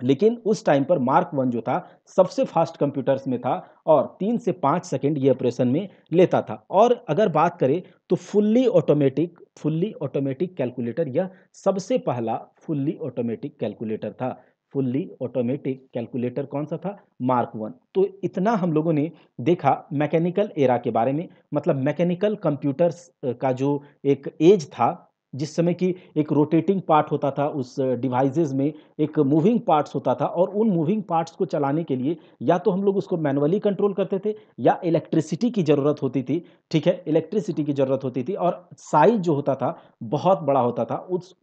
लेकिन उस टाइम पर मार्क वन जो था, सबसे फास्ट कंप्यूटर्स में था और 3 से 5 सेकंड ये ऑपरेशन में लेता था। और अगर बात करें, तो फुल्ली ऑटोमेटिक कैलकुलेटर, यह सबसे पहला फुल्ली ऑटोमेटिक कैलकुलेटर था। फुल्ली ऑटोमेटिक कैलकुलेटर कौन सा था? Mark one. तो इतना हम लोगों ने देखा मैकेनिकल एरा के बारे में, मतलब मैकेनिकल कंप्यूटर्स का जो एक एज था, जिस समय की एक रोटेटिंग पार्ट होता था उस डिवाइसेस में, एक मूविंग पार्ट्स होता था, और उन मूविंग पार्ट्स को चलाने के लिए या तो हम लोग उसको मैनुअली कंट्रोल करते थे, या इलेक्ट्रिसिटी की ज़रूरत होती थी, ठीक है? इलेक्ट्रिसिटी की ज़रूरत होती थी, और साइज़ जो होता था, बहुत बड़ा होता था। उस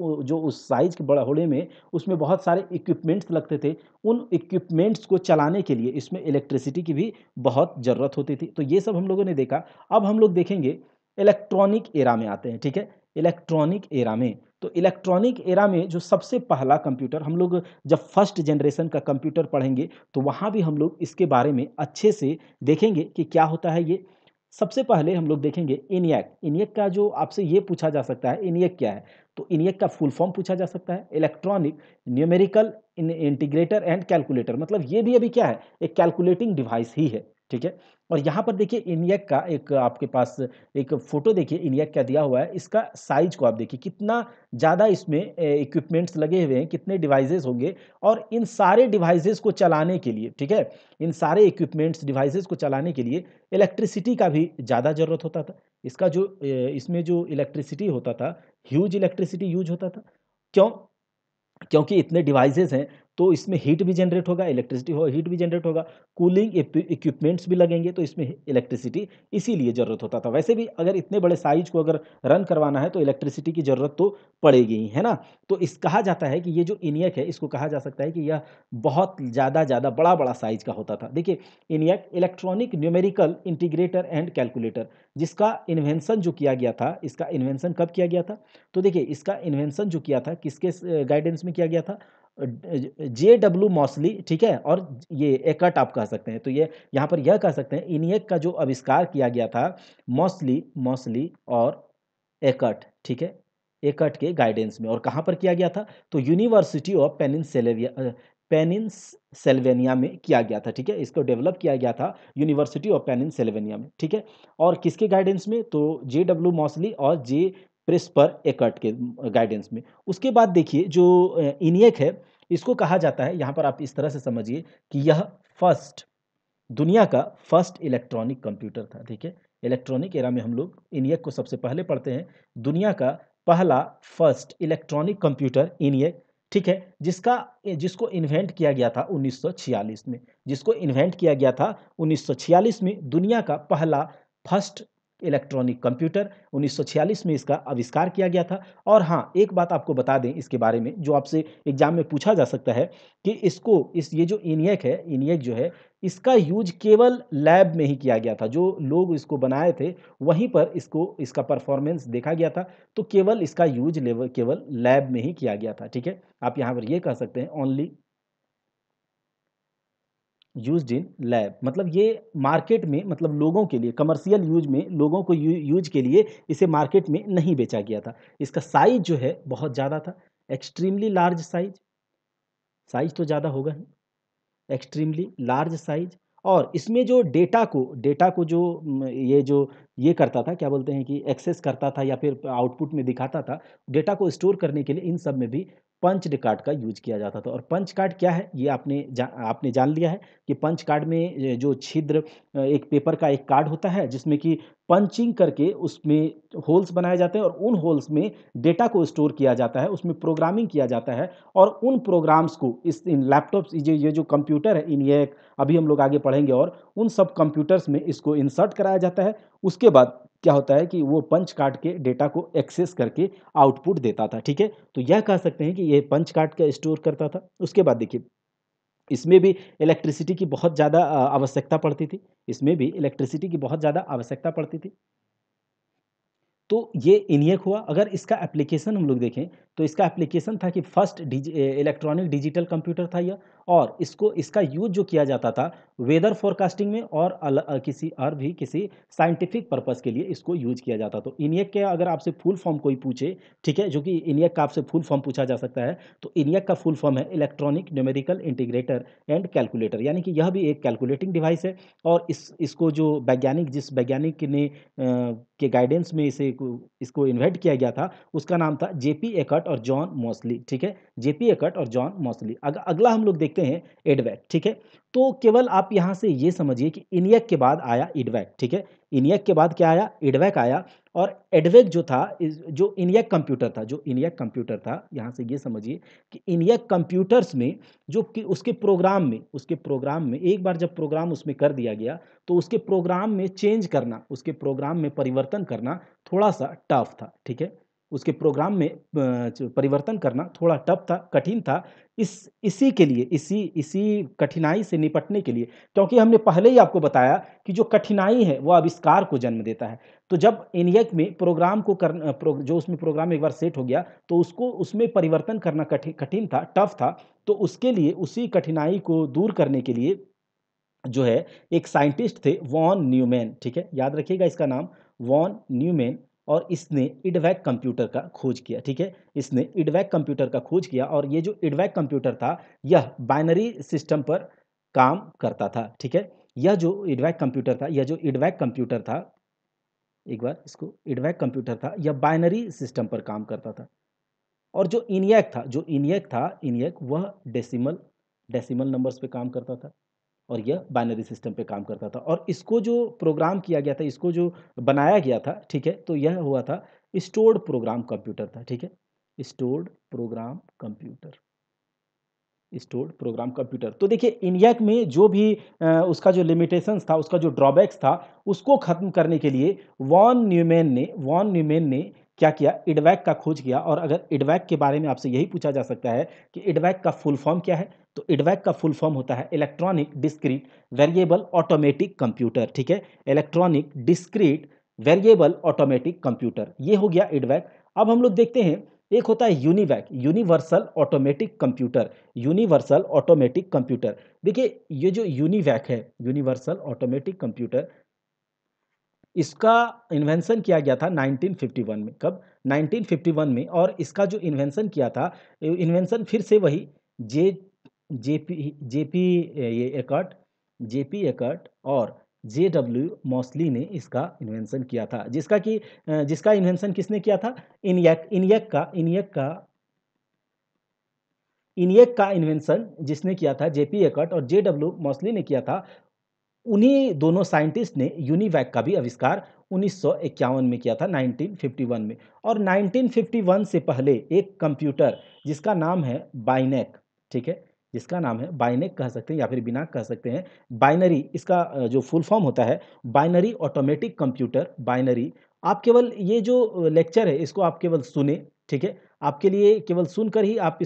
साइज़ के बड़ा होने में, उसमें बहुत सारे इक्विपमेंट्स लगते थे। उन इक्विपमेंट्स को चलाने के लिए इसमें इलेक्ट्रिसिटी की भी बहुत ज़रूरत होती थी। तो ये सब हम लोगों ने देखा। अब हम लोग देखेंगे, इलेक्ट्रॉनिक एरा में आते हैं, ठीक है? इलेक्ट्रॉनिक एरा में, तो इलेक्ट्रॉनिक एरा में जो सबसे पहला कंप्यूटर, हम लोग जब फर्स्ट जनरेशन का कंप्यूटर पढ़ेंगे, तो वहाँ भी हम लोग इसके बारे में अच्छे से देखेंगे कि क्या होता है ये। सबसे पहले हम लोग देखेंगे ENIAC। ENIAC का जो आपसे ये पूछा जा सकता है, ENIAC क्या है? तो ENIAC का फुल फॉर्म पूछा जा सकता है, electronic numerical integrator and calculator. मतलब ये भी अभी क्या है? एक कैलकुलेटिंग डिवाइस ही है, ठीक है? और यहाँ पर देखिए, ENIAC का एक आपके पास एक फ़ोटो देखिए, ENIAC का दिया हुआ है। इसका साइज़ को आप देखिए, कितना ज़्यादा इसमें इक्विपमेंट्स लगे हुए हैं, कितने डिवाइसेज़ होंगे। और इन सारे डिवाइसेज़ को चलाने के लिए, ठीक है? इन सारे इक्विपमेंट्स, डिवाइसेज़ को चलाने के लिए इलेक्ट्रिसिटी का भी ज़्यादा ज़रूरत होता था। इसका जो इसमें जो इलेक्ट्रिसिटी होता था, ह्यूज इलेक्ट्रिसिटी यूज़ होता था। क्यों? क्योंकि इतने डिवाइसेज़ हैं, तो इसमें हीट भी जनरेट होगा, इलेक्ट्रिसिटी हो हीट भी जनरेट होगा, कूलिंग इक्विपमेंट्स भी लगेंगे, तो इसमें इलेक्ट्रिसिटी इसीलिए ज़रूरत होता था। वैसे भी अगर इतने बड़े साइज़ को अगर रन करवाना है तो इलेक्ट्रिसिटी की ज़रूरत तो पड़ेगी ही, है ना? तो इस कहा जाता है कि ये जो ENIAC है, इसको कहा जा सकता है कि यह बहुत ज़्यादा बड़ा-बड़ा साइज़ का होता था। देखिए, ENIAC electronic numerical integrator and calculator, जिसका इन्वेंशन जो किया गया था, इसका इन्वेंशन कब किया गया था? तो देखिए, इसका इन्वेंशन जो किया था, किसके गाइडेंस में किया गया था? JW मॉसली, ठीक है? और ये एकर्ट आप कह सकते हैं। तो ये यहाँ पर यह कह सकते हैं, ENIAC का जो आविष्कार किया गया था, मॉसली मॉसली और एकर्ट, ठीक है? एकर्ट के गाइडेंस में, और कहाँ पर किया गया था? तो यूनिवर्सिटी ऑफ पेनिनसिल्वेनिया में किया गया था, ठीक है? इसको डेवलप किया गया था यूनिवर्सिटी ऑफ पेनिनसिल्वेनिया में, ठीक है? और किसके गाइडेंस में? तो JW मॉसली और जे प्रिस्पर एकर्ट के गाइडेंस में। उसके बाद देखिए, जो ENIAC है, इसको कहा जाता है, यहाँ पर आप इस तरह से समझिए कि यह फर्स्ट दुनिया का फर्स्ट इलेक्ट्रॉनिक कंप्यूटर था, ठीक है? इलेक्ट्रॉनिक एरा में हम लोग ENIAC को सबसे पहले पढ़ते हैं। दुनिया का पहला फर्स्ट इलेक्ट्रॉनिक कंप्यूटर ENIAC, ठीक है? जिसको इन्वेंट किया गया था 1946 में। जिसको इन्वेंट किया गया था 1946 में, दुनिया का पहला फर्स्ट इलेक्ट्रॉनिक कंप्यूटर 1946 में इसका आविष्कार किया गया था। और हाँ, एक बात आपको बता दें इसके बारे में, जो आपसे एग्जाम में पूछा जा सकता है कि ये जो ENIAC है, ENIAC जो है, इसका यूज़ केवल लैब में ही किया गया था। जो लोग इसको बनाए थे, वहीं पर इसका परफॉर्मेंस देखा गया था, तो केवल इसका यूज़ लेवल केवल लैब में ही किया गया था, ठीक है? आप यहाँ पर ये कह सकते हैं, ओनली यूज्ड इन लैब, मतलब ये मार्केट में, मतलब लोगों के लिए कमर्शियल यूज में, लोगों को यूज के लिए इसे मार्केट में नहीं बेचा गया था। इसका साइज जो है बहुत ज़्यादा था, एक्सट्रीमली लार्ज साइज, साइज तो ज़्यादा होगा ही, एक्सट्रीमली लार्ज साइज। और इसमें जो डेटा को जो ये करता था, क्या बोलते हैं कि एक्सेस करता था या फिर आउटपुट में दिखाता था, डेटा को स्टोर करने के लिए इन सब में भी पंच कार्ड का यूज किया जाता था। और पंच कार्ड क्या है, ये आपने जान लिया है कि पंच कार्ड में जो छिद्र, एक पेपर का एक कार्ड होता है जिसमें कि पंचिंग करके उसमें होल्स बनाए जाते हैं, और उन होल्स में डेटा को स्टोर किया जाता है, उसमें प्रोग्रामिंग किया जाता है। और उन प्रोग्राम्स को इन लैपटॉप्स, ये जो कंप्यूटर है, इन ये अभी हम लोग आगे पढ़ेंगे, और उन सब कंप्यूटर्स में इसको इंसर्ट कराया जाता है। उसके बाद क्या होता है कि वो पंच कार्ड के डेटा को एक्सेस करके आउटपुट देता था, ठीक है? तो यह कह सकते हैं कि ये पंच कार्ड का स्टोर करता था। उसके बाद देखिए, इसमें भी इलेक्ट्रिसिटी की बहुत ज़्यादा आवश्यकता पड़ती थी। इसमें भी इलेक्ट्रिसिटी की बहुत ज़्यादा आवश्यकता पड़ती थी। तो ये ENIAC हुआ। अगर इसका एप्लीकेशन हम लोग देखें, तो इसका एप्लीकेशन था कि फर्स्ट इलेक्ट्रॉनिक डिजिटल कंप्यूटर था यह। और इसका यूज़ जो किया जाता था वेदर फोरकास्टिंग में, और किसी साइंटिफिक पर्पस के लिए इसको यूज़ किया जाता। तो ENIAC के अगर आपसे फुल फॉर्म कोई पूछे, ठीक है, जो कि ENIAC का आपसे फुल फॉर्म पूछा जा सकता है, तो ENIAC का फुल फॉर्म है electronic numerical integrator and calculator, यानी कि यह भी एक कैलकुलेटिंग डिवाइस है। और इसको जो जिस वैज्ञानिक ने के गाइडेंस में इसको इन्वेंट किया गया था, उसका नाम था JP एकर्ट और जॉन मॉसली, ठीक है? JP एकर्ट और जॉन मॉसली। अगला हम लोग देखते हैं EDVAC, ठीक है? तो केवल आप यहाँ से ये समझिए कि ENIAC के बाद आया EDVAC, ठीक है? ENIAC के बाद क्या आया? EDVAC आया। और EDVAC जो था, जो ENIAC कंप्यूटर था, यहाँ से ये समझिए कि ENIAC कंप्यूटर्स में जो कि उसके प्रोग्राम में एक बार जब प्रोग्राम उसमें कर दिया गया, तो उसके प्रोग्राम में परिवर्तन करना थोड़ा-सा टफ था, ठीक है? उसके प्रोग्राम में परिवर्तन करना थोड़ा टफ था, कठिन था। इसी कठिनाई से निपटने के लिए, क्योंकि हमने पहले ही आपको बताया कि जो कठिनाई है वो आविष्कार को जन्म देता है। तो जब ENIAC में प्रोग्राम को जो उसमें प्रोग्राम एक बार सेट हो गया, तो उसको उसमें परिवर्तन करना कठिन था, टफ था। तो उसके लिए, उसी कठिनाई को दूर करने के लिए जो है, एक साइंटिस्ट थे वॉन न्यूमैन, ठीक है? याद रखिएगा इसका नाम, वॉन न्यूमैन। और इसने EDVAC कंप्यूटर का खोज किया, ठीक है? इसने EDVAC कंप्यूटर का खोज किया, और ये जो EDVAC कंप्यूटर था, यह बाइनरी सिस्टम पर काम करता था, ठीक है? यह जो EDVAC कंप्यूटर था, एक बार इसको, EDVAC कंप्यूटर था, यह बाइनरी सिस्टम पर काम करता था। और जो ENIAC वह डेसिमल डेसिमल नंबर्स पे काम करता था, और यह बाइनरी सिस्टम पे काम करता था। और इसको जो प्रोग्राम किया गया था, इसको जो बनाया गया था, ठीक है, तो यह हुआ था, स्टोर्ड प्रोग्राम कंप्यूटर था, ठीक है, stored program computer. Stored program computer. तो देखिए ENIAC में जो भी उसका जो लिमिटेशंस था, उसका जो ड्रॉबैक्स था, उसको ख़त्म करने के लिए वॉन न्यूमैन ने क्या किया, इडवैक का खोज किया। और अगर इडवैक के बारे में आपसे यही पूछा जा सकता है कि इडवैक का फुल फॉर्म क्या है, तो इडवैक का फुल फॉर्म होता है electronic discrete variable automatic computer, ठीक है? Electronic discrete variable automatic computer, ये हो गया इडवैक। अब हम लोग देखते हैं, एक होता है UNIVAC, universal automatic computer. Universal automatic computer, देखिए ये जो यूनिवैक है, यूनिवर्सल ऑटोमेटिक कंप्यूटर, इसका इन्वेंशन किया गया था 1951 में। कब? 1951 में। और इसका जो इन्वेंशन किया था, इन्वेंशन फिर से वही जे जेपी जेपी ये एकर्ट जेपी एकर्ट और जेडब्ल्यू मॉसली ने इसका इन्वेंशन किया था, जिसका इन्वेंशन किसने किया था? इनियक का इन्वेंशन जिसने किया था जेपी एकर्ट और जेडब्ल्यू मॉसली ने किया था। उन्हीं दोनों साइंटिस्ट ने यूनिवैक का भी आविष्कार 1951 में किया था, 1951 में। और 1951 से पहले एक कंप्यूटर जिसका नाम है बाइनेक, ठीक है? जिसका नाम है बाइनेक कह सकते हैं या फिर बिनाक कह सकते हैं। बाइनरी इसका जो फुल फॉर्म होता है, बाइनरी ऑटोमेटिक कंप्यूटर, बाइनरी। आप केवल ये जो लेक्चर है इसको आप केवल सुने, ठीक है? आपके लिए केवल सुनकर ही आप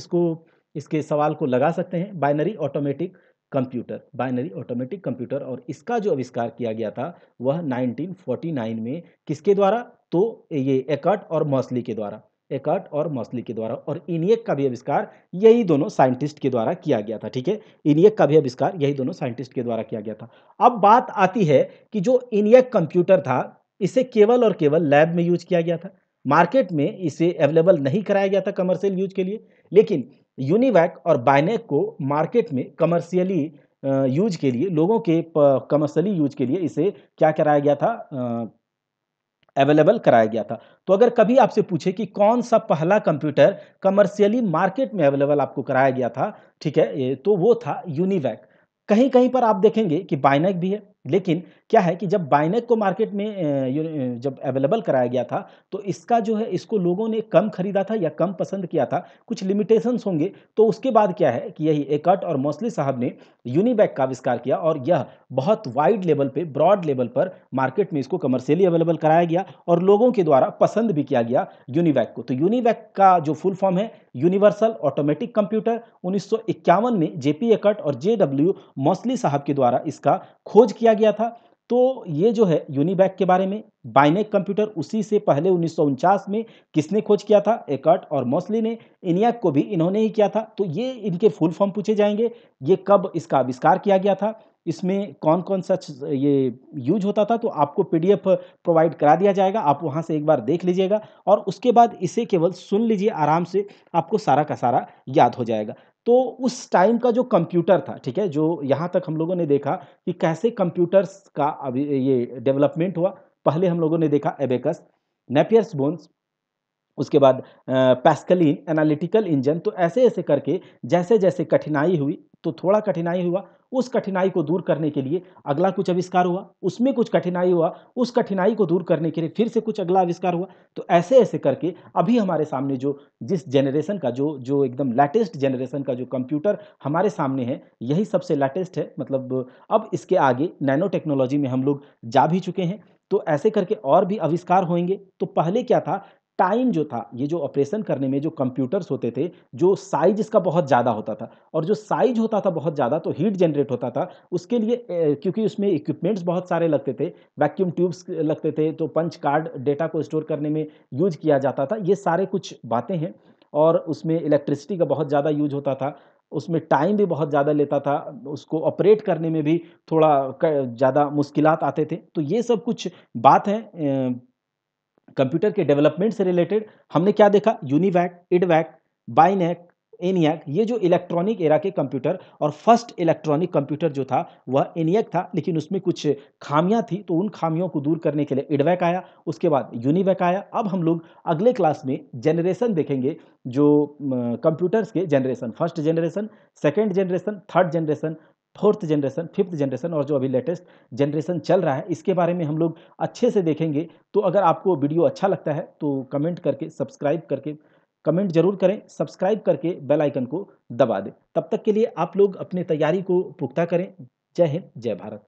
इसके सवाल को लगा सकते हैं, binary automatic computer, binary automatic computer. और इसका जो आविष्कार किया गया था वह 1949 में, किसके द्वारा? तो ये एकर्ट और मॉसली के द्वारा, एकर्ट और मॉसली के द्वारा। और इनियक का भी आविष्कार यही दोनों साइंटिस्ट के द्वारा किया गया था, ठीक है? इनियक का भी आविष्कार यही दोनों साइंटिस्ट के द्वारा किया गया था। अब बात आती है कि जो इनियक कंप्यूटर था, इसे केवल और केवल लैब में यूज किया गया था, मार्केट में इसे अवेलेबल नहीं कराया गया था कमर्शियल यूज के लिए। लेकिन यूनिवैक और बाइनेक को मार्केट में कमर्शियली यूज के लिए, लोगों के कमर्शियली यूज के लिए इसे क्या कराया गया था, अवेलेबल कराया गया था। तो अगर कभी आपसे पूछे कि कौन सा पहला कंप्यूटर कमर्शियली मार्केट में अवेलेबल आपको कराया गया था, ठीक है, तो वो था यूनिवैक। कहीं कहीं पर आप देखेंगे कि बाइनेक भी है, लेकिन क्या है कि जब बाइनेक को मार्केट में जब अवेलेबल कराया गया था, तो इसका जो है, इसको लोगों ने कम खरीदा था या कम पसंद किया था, कुछ लिमिटेशंस होंगे। तो उसके बाद क्या है कि यही एकर्ट और मॉसली साहब ने यूनिवैक का आविष्कार किया और यह बहुत वाइड लेवल पे, ब्रॉड लेवल पर मार्केट में इसको कमर्शियली अवेलेबल कराया गया और लोगों के द्वारा पसंद भी किया गया यूनिवैक को। तो यूनिवैक का जो फुल फॉर्म है यूनिवर्सल ऑटोमेटिक कंप्यूटर, 1951 में जेपी एकर्ट और जेडब्ल्यू मॉसली साहब के द्वारा इसका खोज किया गया था। तो ये जो है यूनिवैक के बारे में। बाइनेक कंप्यूटर उसी से पहले 1949 में किसने खोज किया था? एकर्ट और मॉसली ने। इनियक को भी इन्होंने ही किया था। तो ये इनके फुल फॉर्म पूछे जाएंगे। ये कब इसका आविष्कार किया गया था, इसमें कौन कौन सा ये यूज होता था, तो आपको पीडीएफ प्रोवाइड करा दिया जाएगा, आप वहां से एक बार देख लीजिएगा और उसके बाद इसे केवल सुन लीजिए आराम से, आपको सारा का सारा याद हो जाएगा। तो उस टाइम का जो कंप्यूटर था, ठीक है, जो यहाँ तक हम लोगों ने देखा कि कैसे कंप्यूटर्स का अभी ये डेवलपमेंट हुआ। पहले हम लोगों ने देखा एबेकस, नेपियर्स बोन्स, उसके बाद पैस्कलिन एनालिटिकल इंजन। तो ऐसे ऐसे करके जैसे जैसे कठिनाई हुई, तो थोड़ा कठिनाई हुआ, उस कठिनाई को दूर करने के लिए अगला कुछ आविष्कार हुआ, उसमें कुछ कठिनाई हुआ, उस कठिनाई को दूर करने के लिए फिर से कुछ अगला आविष्कार हुआ। तो ऐसे ऐसे करके अभी हमारे सामने जो जिस जनरेशन का जो जो एकदम लेटेस्ट जनरेशन का जो कंप्यूटर हमारे सामने है, यही सबसे लेटेस्ट है। मतलब अब इसके आगे नैनो टेक्नोलॉजी में हम लोग जा भी चुके हैं। तो ऐसे करके और भी आविष्कार होंगे। तो पहले क्या था, टाइम जो था, ये जो ऑपरेशन करने में जो कंप्यूटर्स होते थे, जो साइज इसका बहुत ज़्यादा होता था, और जो साइज होता था बहुत ज़्यादा, तो हीट जनरेट होता था उसके लिए, क्योंकि उसमें इक्विपमेंट्स बहुत सारे लगते थे, वैक्यूम ट्यूब्स लगते थे, तो पंच कार्ड डेटा को स्टोर करने में यूज किया जाता था। ये सारे कुछ बातें हैं। और उसमें इलेक्ट्रिसिटी का बहुत ज़्यादा यूज होता था, उसमें टाइम भी बहुत ज़्यादा लेता था, उसको ऑपरेट करने में भी थोड़ा ज़्यादा मुश्किलात आते थे। तो ये सब कुछ बात है कंप्यूटर के डेवलपमेंट से रिलेटेड। हमने क्या देखा, यूनिवैक, इडवैक, बाइनैक, एनियक, ये जो इलेक्ट्रॉनिक एरा के कंप्यूटर, और फर्स्ट इलेक्ट्रॉनिक कंप्यूटर जो था वह एनियक था, लेकिन उसमें कुछ खामियां थी, तो उन खामियों को दूर करने के लिए इडवैक आया, उसके बाद यूनिवैक आया। अब हम लोग अगले क्लास में जनरेशन देखेंगे, जो कंप्यूटर्स के generation, first generation, second generation, third generation, fourth generation, fifth generation, और जो अभी लेटेस्ट जनरेशन चल रहा है, इसके बारे में हम लोग अच्छे से देखेंगे। तो अगर आपको वीडियो अच्छा लगता है तो कमेंट करके, सब्सक्राइब करके कमेंट ज़रूर करें, सब्सक्राइब करके बेल आइकन को दबा दें। तब तक के लिए आप लोग अपनी तैयारी को पुख्ता करें। जय हिंद, जय भारत।